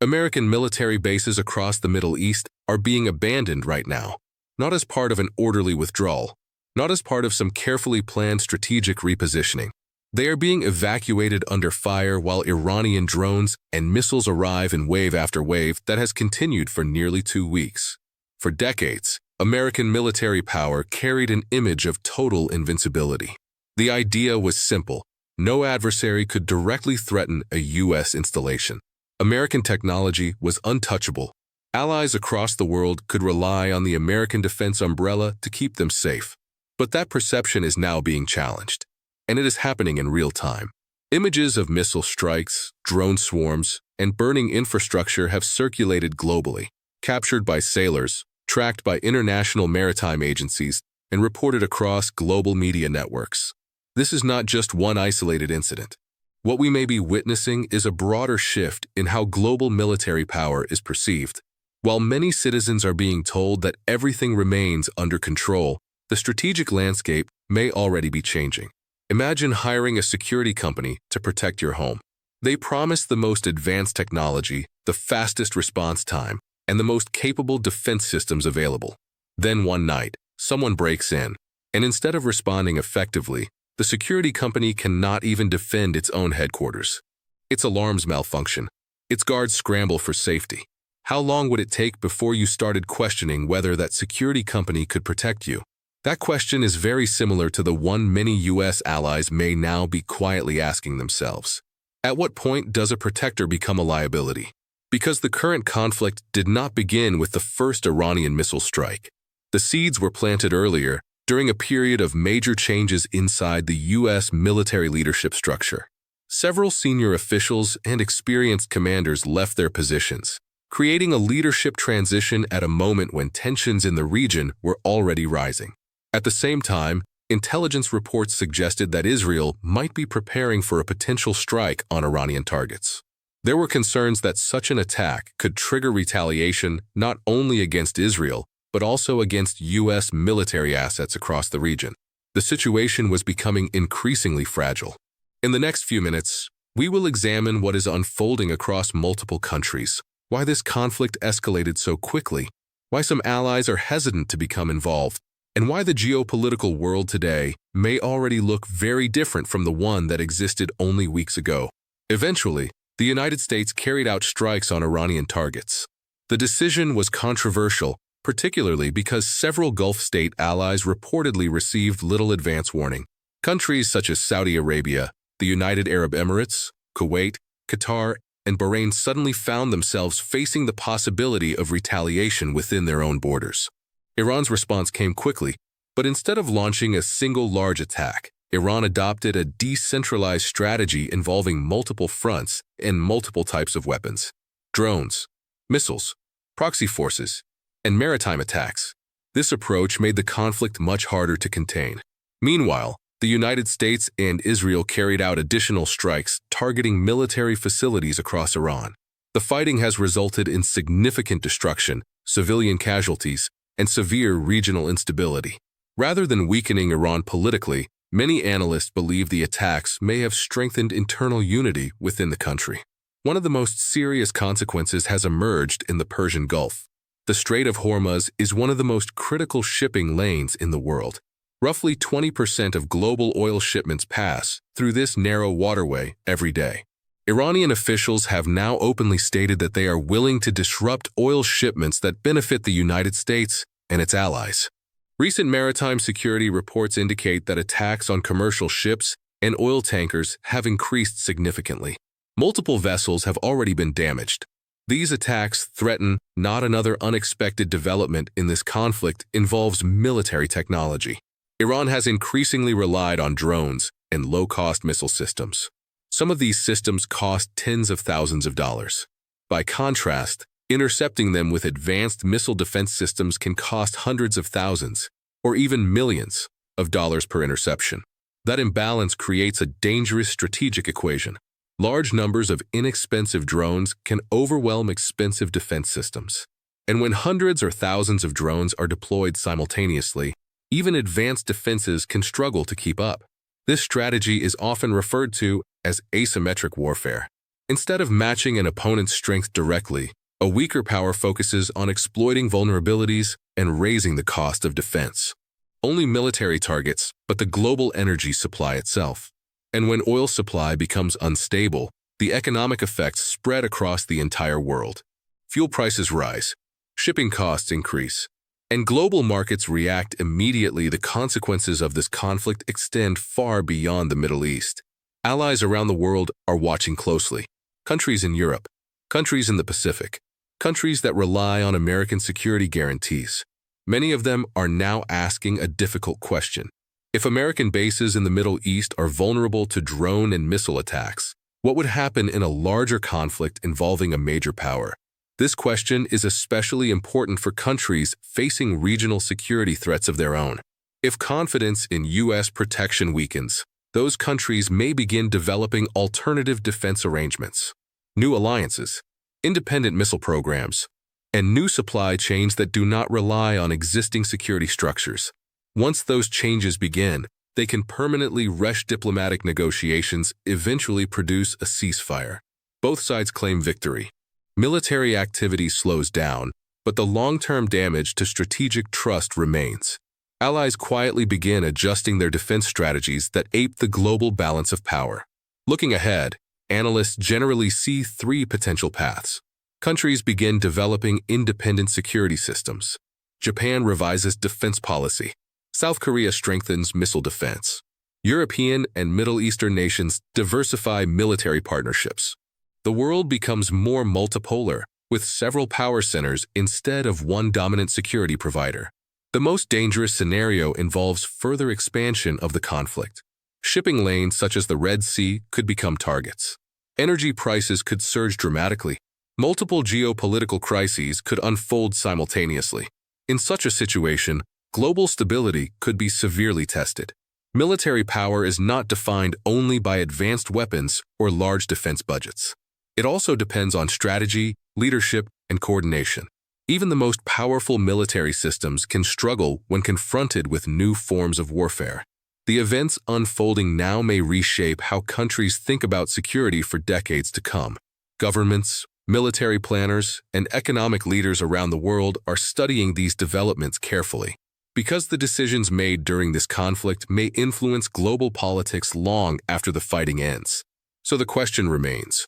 American military bases across the Middle East are being abandoned right now, not as part of an orderly withdrawal, not as part of some carefully planned strategic repositioning. They are being evacuated under fire while Iranian drones and missiles arrive in wave after wave that has continued for nearly 2 weeks. For decades, American military power carried an image of total invincibility. The idea was simple. No adversary could directly threaten a U.S. installation. American technology was untouchable. Allies across the world could rely on the American defense umbrella to keep them safe. But that perception is now being challenged, and it is happening in real time. Images of missile strikes, drone swarms, and burning infrastructure have circulated globally, captured by sailors, tracked by international maritime agencies, and reported across global media networks. This is not just one isolated incident. What we may be witnessing is a broader shift in how global military power is perceived. While many citizens are being told that everything remains under control, the strategic landscape may already be changing. Imagine hiring a security company to protect your home. They promise the most advanced technology, the fastest response time, and the most capable defense systems available. Then one night, someone breaks in, and instead of responding effectively, the security company cannot even defend its own headquarters. Its alarms malfunction. Its guards scramble for safety. How long would it take before you started questioning whether that security company could protect you? That question is very similar to the one many U.S. allies may now be quietly asking themselves. At what point does a protector become a liability? Because the current conflict did not begin with the first Iranian missile strike. The seeds were planted earlier, during a period of major changes inside the U.S. military leadership structure. Several senior officials and experienced commanders left their positions, creating a leadership transition at a moment when tensions in the region were already rising. At the same time, intelligence reports suggested that Israel might be preparing for a potential strike on Iranian targets. There were concerns that such an attack could trigger retaliation not only against Israel, but also against U.S. military assets across the region. The situation was becoming increasingly fragile. In the next few minutes, we will examine what is unfolding across multiple countries, why this conflict escalated so quickly, why some allies are hesitant to become involved, and why the geopolitical world today may already look very different from the one that existed only weeks ago. Eventually, the United States carried out strikes on Iranian targets. The decision was controversial, particularly because several Gulf state allies reportedly received little advance warning. Countries such as Saudi Arabia, the United Arab Emirates, Kuwait, Qatar, and Bahrain suddenly found themselves facing the possibility of retaliation within their own borders. Iran's response came quickly, but instead of launching a single large attack, Iran adopted a decentralized strategy involving multiple fronts and multiple types of weapons: drones, missiles, proxy forces, and maritime attacks. This approach made the conflict much harder to contain. Meanwhile, the United States and Israel carried out additional strikes targeting military facilities across Iran. The fighting has resulted in significant destruction, civilian casualties, and severe regional instability. Rather than weakening Iran politically, many analysts believe the attacks may have strengthened internal unity within the country. One of the most serious consequences has emerged in the Persian Gulf. The Strait of Hormuz is one of the most critical shipping lanes in the world. Roughly 20% of global oil shipments pass through this narrow waterway every day. Iranian officials have now openly stated that they are willing to disrupt oil shipments that benefit the United States and its allies. Recent maritime security reports indicate that attacks on commercial ships and oil tankers have increased significantly. Multiple vessels have already been damaged. These attacks threaten not another unexpected development in this conflict involves military technology. Iran has increasingly relied on drones and low-cost missile systems. Some of these systems cost tens of thousands of dollars. By contrast, intercepting them with advanced missile defense systems can cost hundreds of thousands, or even millions, of dollars per interception. That imbalance creates a dangerous strategic equation. Large numbers of inexpensive drones can overwhelm expensive defense systems. And when hundreds or thousands of drones are deployed simultaneously, even advanced defenses can struggle to keep up. This strategy is often referred to as asymmetric warfare. Instead of matching an opponent's strength directly, a weaker power focuses on exploiting vulnerabilities and raising the cost of defense. Only military targets, but the global energy supply itself. And when oil supply becomes unstable, the economic effects spread across the entire world. Fuel prices rise, shipping costs increase, and global markets react immediately. The consequences of this conflict extend far beyond the Middle East. Allies around the world are watching closely. Countries in Europe, countries in the Pacific, countries that rely on American security guarantees. Many of them are now asking a difficult question. If American bases in the Middle East are vulnerable to drone and missile attacks, what would happen in a larger conflict involving a major power? This question is especially important for countries facing regional security threats of their own. If confidence in U.S. protection weakens, those countries may begin developing alternative defense arrangements, new alliances, independent missile programs, and new supply chains that do not rely on existing security structures. Once those changes begin, they can permanently rush diplomatic negotiations, eventually produce a ceasefire. Both sides claim victory. Military activity slows down, but the long-term damage to strategic trust remains. Allies quietly begin adjusting their defense strategies that ape the global balance of power. Looking ahead, analysts generally see three potential paths. Countries begin developing independent security systems. Japan revises defense policy. South Korea strengthens missile defense. European and Middle Eastern nations diversify military partnerships. The world becomes more multipolar, with several power centers instead of one dominant security provider. The most dangerous scenario involves further expansion of the conflict. Shipping lanes such as the Red Sea could become targets. Energy prices could surge dramatically. Multiple geopolitical crises could unfold simultaneously. In such a situation, global stability could be severely tested. Military power is not defined only by advanced weapons or large defense budgets. It also depends on strategy, leadership, and coordination. Even the most powerful military systems can struggle when confronted with new forms of warfare. The events unfolding now may reshape how countries think about security for decades to come. Governments, military planners, and economic leaders around the world are studying these developments carefully, because the decisions made during this conflict may influence global politics long after the fighting ends. So the question remains,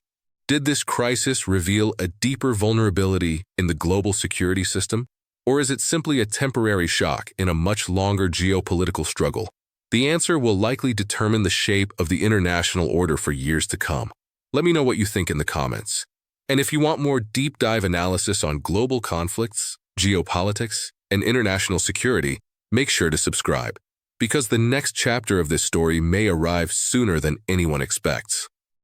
did this crisis reveal a deeper vulnerability in the global security system, or is it simply a temporary shock in a much longer geopolitical struggle? The answer will likely determine the shape of the international order for years to come. Let me know what you think in the comments. And if you want more deep dive analysis on global conflicts, geopolitics, and international security, make sure to subscribe, because the next chapter of this story may arrive sooner than anyone expects.